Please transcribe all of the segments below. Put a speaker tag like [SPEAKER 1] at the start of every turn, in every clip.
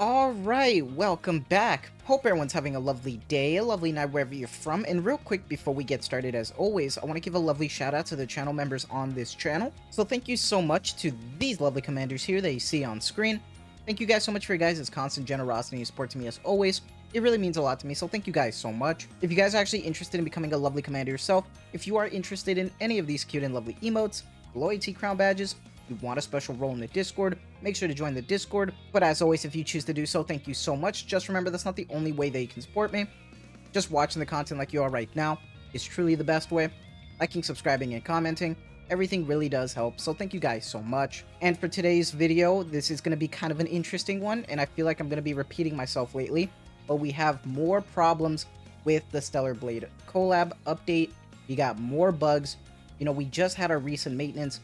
[SPEAKER 1] Alright, welcome back. Hope everyone's having a lovely day, a lovely night wherever you're from. And real quick, before we get started, as always, I want to give a lovely shout out to the channel members on this channel. So thank you so much to these lovely commanders here that you see on screen. Thank you guys so much for your guys' constant generosity and support to me as always. It really means a lot to me, so thank you guys so much. If you guys are actually interested in becoming a lovely commander yourself, if you are interested in any of these cute and lovely emotes, loyalty crown badges, you want a special role in the Discord, make sure to join the Discord. But as always, if you choose to do so, thank you so much. Just remember, that's not the only way that you can support me. Just watching the content like you are right now is truly the best way. Liking, subscribing, and commenting, everything really does help, so thank you guys so much. And for today's video, this is going to be kind of an interesting one, and I feel like I'm going to be repeating myself lately, but we have more problems with the Stellar Blade collab update. We got more bugs. You know, we just had our recent maintenance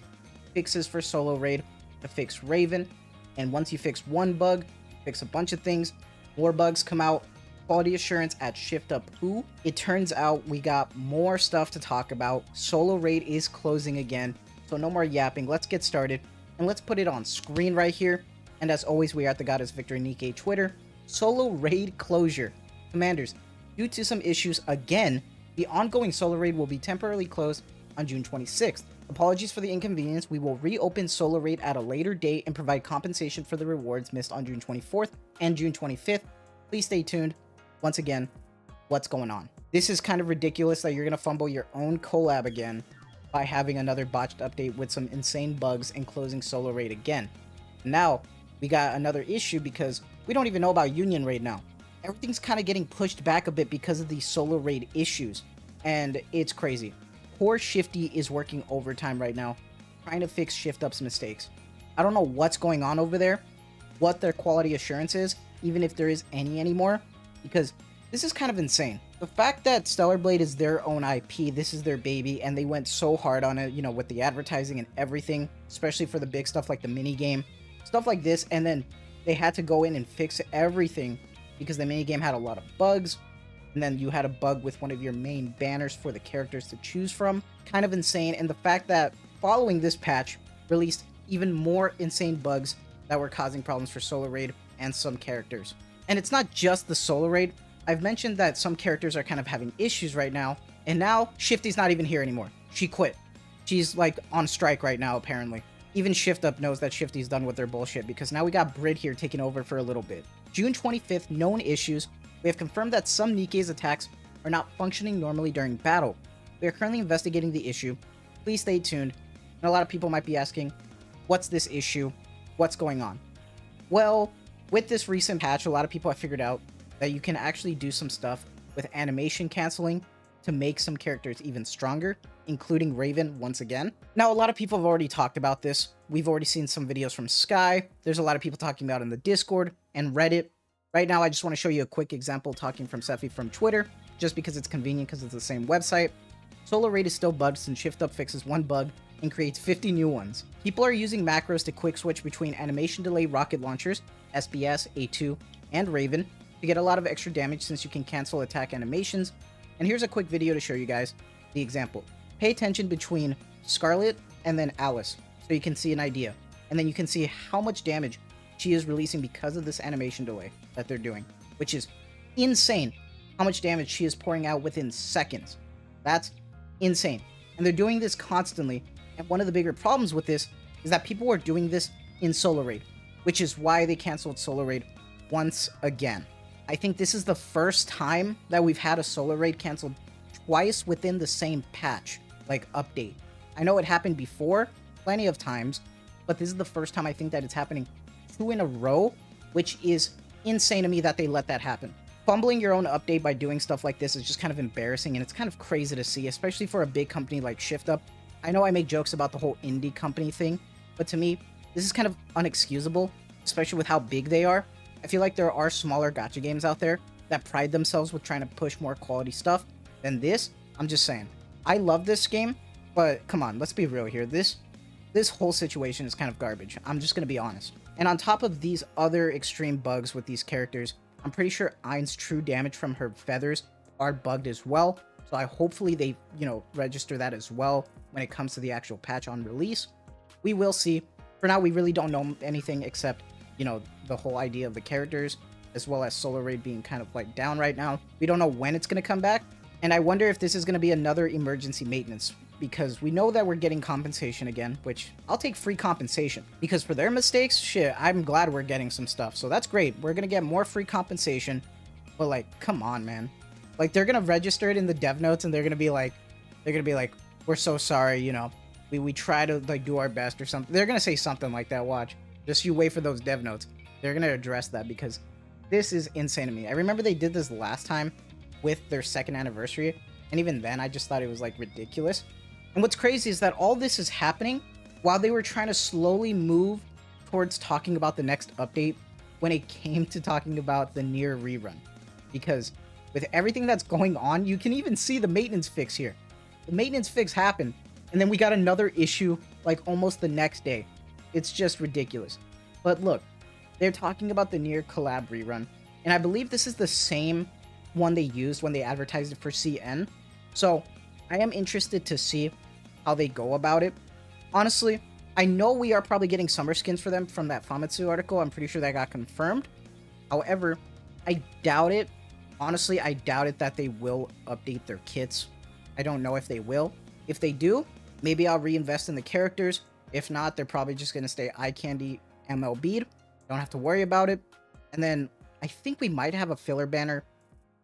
[SPEAKER 1] fixes for solo raid to fix Raven, and once you fix one bug, fix a bunch of things, more bugs come out. Quality assurance at Shift Up Who. It turns out we got more stuff to talk about. Solo raid is closing again, so no more yapping. Let's get started, and let's put it on screen right here. And as always, we are at the Goddess Victory Nikke Twitter. Solo raid closure. Commanders, due to some issues again, the ongoing solo raid will be temporarily closed on June 26th. Apologies for the inconvenience. We will reopen solo raid at a later date and provide compensation for the rewards missed on June 24th and June 25th. Please stay tuned. Once again, what's going on? This is kind of ridiculous that you're going to fumble your own collab again by having another botched update with some insane bugs and closing solo raid again. Now, we got another issue because we don't even know about Union Raid now. Everything's kind of getting pushed back a bit because of these solo raid issues, and it's crazy. Poor Shifty is working overtime right now, trying to fix Shift Up's mistakes. I don't know what's going on over there, what their quality assurance is, even if there is any anymore, because this is kind of insane. The fact that Stellar Blade is their own IP, this is their baby, and they went so hard on it, you know, with the advertising and everything, especially for the big stuff like the mini game, stuff like this, and then they had to go in and fix everything because the mini game had a lot of bugs, and then you had a bug with one of your main banners for the characters to choose from. Kind of insane, and the fact that following this patch released even more insane bugs that were causing problems for solo raid and some characters. And it's not just the solo raid. I've mentioned that some characters are kind of having issues right now, and now Shifty's not even here anymore. She quit. She's like on strike right now, apparently. Even Shift Up knows that Shifty's done with their bullshit, because now we got Brit here taking over for a little bit. June 25th, known issues. We have confirmed that some Nikke's attacks are not functioning normally during battle. We are currently investigating the issue. Please stay tuned. And a lot of people might be asking, what's this issue? What's going on? Well, with this recent patch, a lot of people have figured out that you can actually do some stuff with animation canceling to make some characters even stronger, including Raven once again. Now, a lot of people have already talked about this. We've already seen some videos from Sky. There's a lot of people talking about it in the Discord and Reddit. Right now, I just want to show you a quick example talking from Sephi from Twitter, just because it's convenient because it's the same website. Solo raid is still bugged since Shift Up fixes one bug and creates 50 new ones. People are using macros to quick switch between animation delay rocket launchers, SBS, A2, and Raven to get a lot of extra damage since you can cancel attack animations. And here's a quick video to show you guys the example. Pay attention between Scarlet and then Alice so you can see an idea. And then you can see how much damage she is releasing because of this animation delay that they're doing, which is insane how much damage she is pouring out within seconds. That's insane. And they're doing this constantly. And one of the bigger problems with this is that people are doing this in solo raid, which is why they canceled solo raid once again. I think this is the first time that we've had a solo raid canceled twice within the same patch, like update. I know it happened before plenty of times, but this is the first time I think that it's happening 2 in a row, which is insane to me that they let that happen. Fumbling your own update by doing stuff like this is just kind of embarrassing, and it's kind of crazy to see, especially for a big company like Shift Up. I know I make jokes about the whole indie company thing, but to me, this is kind of unexcusable, especially with how big they are. I feel like there are smaller gacha games out there that pride themselves with trying to push more quality stuff than this. I'm just saying. I love this game, but come on, let's be real here. This whole situation is kind of garbage. I'm just going to be honest. And on top of these other extreme bugs with these characters, I'm pretty sure Ain's true damage from her feathers are bugged as well. So hopefully they, register that as well when it comes to the actual patch on release. We will see. For now, we really don't know anything except, the whole idea of the characters, as well as Solar Raid being kind of like down right now. We don't know when it's going to come back, and I wonder if this is going to be another emergency maintenance, because we know that we're getting compensation again, which I'll take free compensation, because for their mistakes, shit, I'm glad we're getting some stuff. So that's great. We're going to get more free compensation, but like, come on, man. Like, they're going to register it in the dev notes, and they're going to be like, we're so sorry, you know, we try to like do our best or something. They're going to say something like that. Watch. Just you wait for those dev notes. They're going to address that, because this is insane to me. I remember they did this last time with their 2nd anniversary, and even then I just thought it was like ridiculous. And what's crazy is that all this is happening while they were trying to slowly move towards talking about the next update when it came to talking about the Nier rerun. Because with everything that's going on, you can even see the maintenance fix here. The maintenance fix happened, and then we got another issue like almost the next day. It's just ridiculous. But look, they're talking about the Nier collab rerun, and I believe this is the same one they used when they advertised it for CN. So I am interested to see how they go about it. Honestly, I know we are probably getting summer skins for them from that Famitsu article. I'm pretty sure that got confirmed. However, I doubt it. Honestly, I doubt it that they will update their kits. I don't know if they will. If they do, maybe I'll reinvest in the characters. If not, they're probably just going to stay eye candy MLB'd. Don't have to worry about it. And then I think we might have a filler banner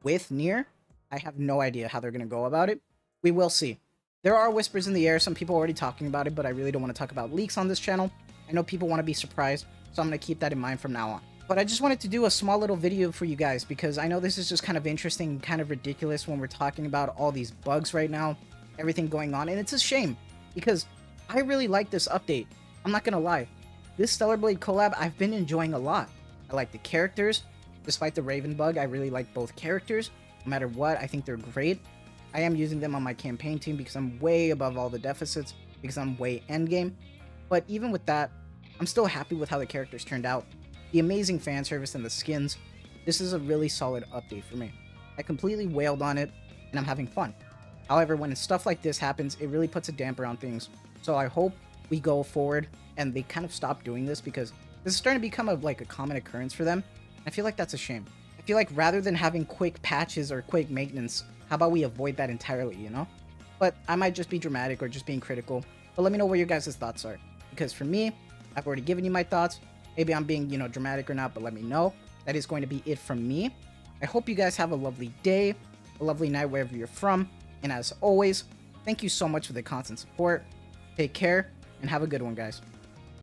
[SPEAKER 1] with Nier. I have no idea how they're going to go about it. We will see. There are whispers in the air. Some people are already talking about it, but I really don't want to talk about leaks on this channel. I know people want to be surprised, so I'm going to keep that in mind from now on. But I just wanted to do a small little video for you guys, because I know this is just kind of interesting, kind of ridiculous when we're talking about all these bugs right now, everything going on, and it's a shame, because I really like this update. I'm not going to lie. This Stellar Blade collab, I've been enjoying a lot. I like the characters. Despite the Raven bug, I really like both characters. No matter what, I think they're great. I am using them on my campaign team because I'm way above all the deficits, because I'm way endgame. But even with that, I'm still happy with how the characters turned out. The amazing fan service and the skins. This is a really solid update for me. I completely wailed on it, and I'm having fun. However, when stuff like this happens, it really puts a damper on things. So I hope we go forward and they kind of stop doing this, because this is starting to become a common occurrence for them. I feel like that's a shame. I feel like rather than having quick patches or quick maintenance, how about we avoid that entirely, you know? But I might just be dramatic or just being critical. But let me know what your guys' thoughts are. Because for me, I've already given you my thoughts. Maybe I'm being, you know, dramatic or not, but let me know. That is going to be it from me. I hope you guys have a lovely day, a lovely night wherever you're from. And as always, thank you so much for the constant support. Take care and have a good one, guys.